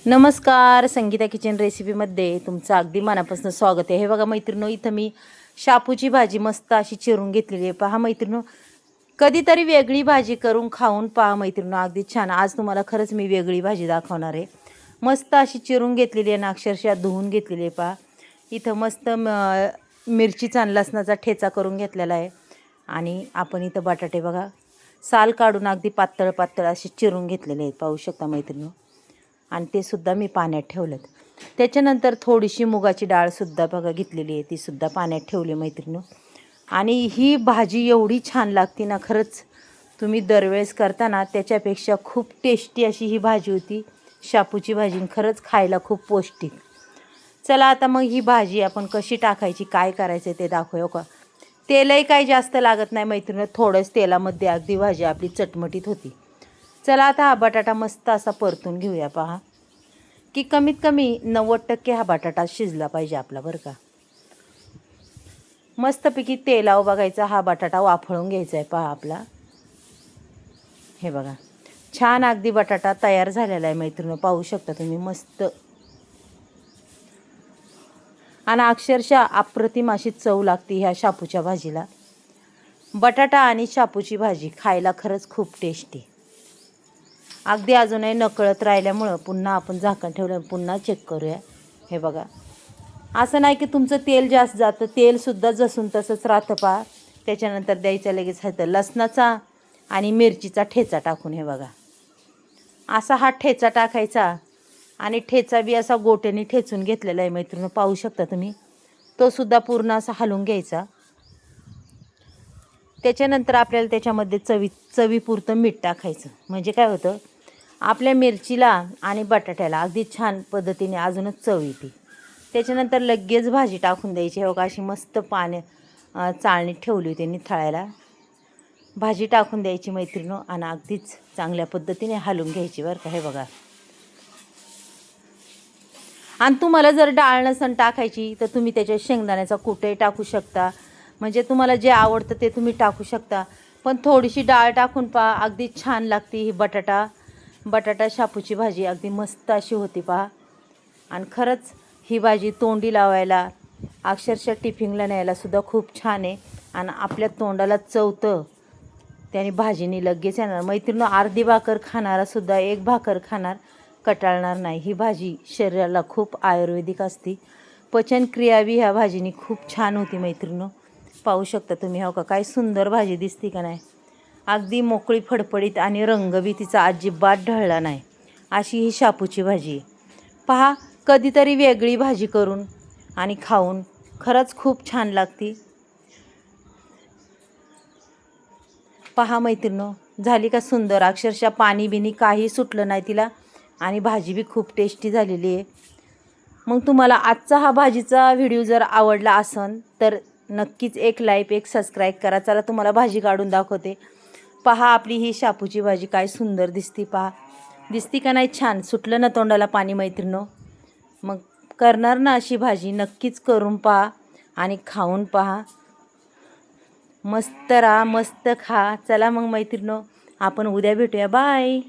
नमस्कार, संगीता किचन रेसिपीमध्ये तुमचं अगदी मनापासून स्वागत आहे. हे बघा मैत्रिणो, इथं मी शापूची भाजी मस्त अशी चिरून घेतलेली आहे. पहा मैत्रिणो, कधीतरी वेगळी भाजी करून खाऊन पहा मैत्रिणो, अगदी छान. आज तुम्हाला खरंच मी वेगळी भाजी दाखवणार आहे. मस्त अशी चिरून घेतलेली आहे ना, अक्षरशः धुवून घेतलेली आहे. पहा इथं मस्त मिरचीचा आणि लसणाचा ठेचा करून घेतलेला आहे. आणि आपण इथं बटाटे बघा साल काढून अगदी पातळ पातळ असे चिरून घेतलेले आहेत, पाहू शकता मैत्रिणो. आणि ते सुद्धा मी पाण्यात ठेवलेत. त्याच्यानंतर थोडीशी मुगाची डाळसुद्धा बघा घेतलेली आहे, तीसुद्धा पाण्यात ठेवली मैत्रिणो. आणि ही भाजी एवढी छान लागते ना, खरंच तुम्ही दरवेळेस करताना त्याच्यापेक्षा खूप टेस्टी अशी ही भाजी होती, शापूची भाजी. खरंच खायला खूप पौष्टिक. चला आता मग ही भाजी आपण कशी टाकायची, काय करायचं ते दाखवूया का. तेलही काही जास्त लागत नाही मैत्रिणो, थोडंच तेलामध्ये अगदी भाजी आपली चटमटीत होती. चला आता हा बटाटा मस्त असा परतून घेऊया. पहा की कमीत कमी 90% हा बटाटा शिजला पाहिजे आपला, बरं का. मस्तपैकी तेलावर बघायचा हा बटाटा वाफळून घ्यायचा आहे. पहा आपला, हे बघा छान अगदी बटाटा तयार झालेला आहे मैत्रिणी, पाहू शकता तुम्ही. मस्त आणि अक्षरशः अप्रतिम अशी चव लागते ह्या शापूच्या भाजीला. बटाटा आणि शापूची भाजी खायला खरंच खूप टेस्टी. अगदी अजूनही नकळत राहिल्यामुळं पुन्हा आपण झाकण ठेवलं, पुन्हा चेक करूया. हे बघा, असं नाही की तुमचं तेल जास्त जातं, तेलसुद्धा जसून तसंच राहतं. पहा त्याच्यानंतर द्यायचं लगेच ह्याचं लसणाचा आणि मिरचीचा ठेचा टाकून. हे बघा असा हा ठेचा टाकायचा आणि ठेचा बी असा गोट्याने ठेचून घेतलेला आहे मैत्रिणी, पाहू शकता तुम्ही. तो सुद्धा पूर्ण असा हलवून घ्यायचा. त्याच्यानंतर आपल्याला त्याच्यामध्ये चवीपुरतं मीठ टाकायचं. म्हणजे काय होतं, आपल्या मिरचीला आणि बटाट्याला अगदी छान पद्धतीने अजूनच चव येते. त्याच्यानंतर लगेच भाजी टाकून द्यायची. हो का, अशी मस्त चाळणी ठेवली होती निथळायला. भाजी टाकून द्यायची मैत्रिणो आणि अगदीच चांगल्या पद्धतीने हलवून घ्यायची, बरं का. हे बघा, आणि तुम्हाला जर डाळ नसन टाकायची तर तुम्ही त्याच्यात शेंगदाण्याचा कूटही टाकू शकता. म्हणजे तुम्हाला जे आवडतं ते तुम्ही टाकू शकता. पण थोडीशी डाळ टाकून पहा, अगदी छान लागते ही बटाटा शापूची भाजी. अगदी मस्त अशी होती पहा. आणि खरंच ही भाजी तोंडी लावायला, अक्षरशः टिफिनला न्यायलासुद्धा खूप छान आहे. आणि आपल्या तोंडाला चवतं त्याने भाजीने लगेच येणार मैत्रिणीनं. अर्धी भाकर खाणारासुद्धा एक भाकर खाणार कटाळणार नाही. ही भाजी शरीराला खूप आयुर्वेदिक असते. पचनक्रिया बी ह्या भाजीने खूप छान होती मैत्रिणीनं, पाहू शकता तुम्ही. हो का, काय सुंदर भाजी दिसते का नाही. अगदी मोकळी फडफडीत आणि रंग बी तिचा अजिबात ढळला नाही अशी ही शापूची भाजी. पहा कधीतरी वेगळी भाजी करून आणि खाऊन खरंच खूप छान लागते. पहा मैत्रिणो, झाली का सुंदर. अक्षरशः पाणी बिनी काही सुटलं नाही तिला आणि भाजी बी खूप टेस्टी झालेली आहे. मग तुम्हाला आजचा हा भाजीचा व्हिडिओ जर आवडला असन तर नक्कीच एक लाईक, एक सबस्क्राईब करा. चला तुम्हाला भाजी काढून दाखवते. पहा आपली ही शापूची भाजी काय सुंदर दिसती. पहा दिसती का नाही छान. सुटलं ना तोंडाला पाणी मैत्रिणो. मग करणार ना अशी भाजी, नक्कीच करून पहा आणि खाऊन पहा. मस्त राहा, मस्त खा. चला मग मैत्रिणो, आपण उद्या भेटूया. बाय.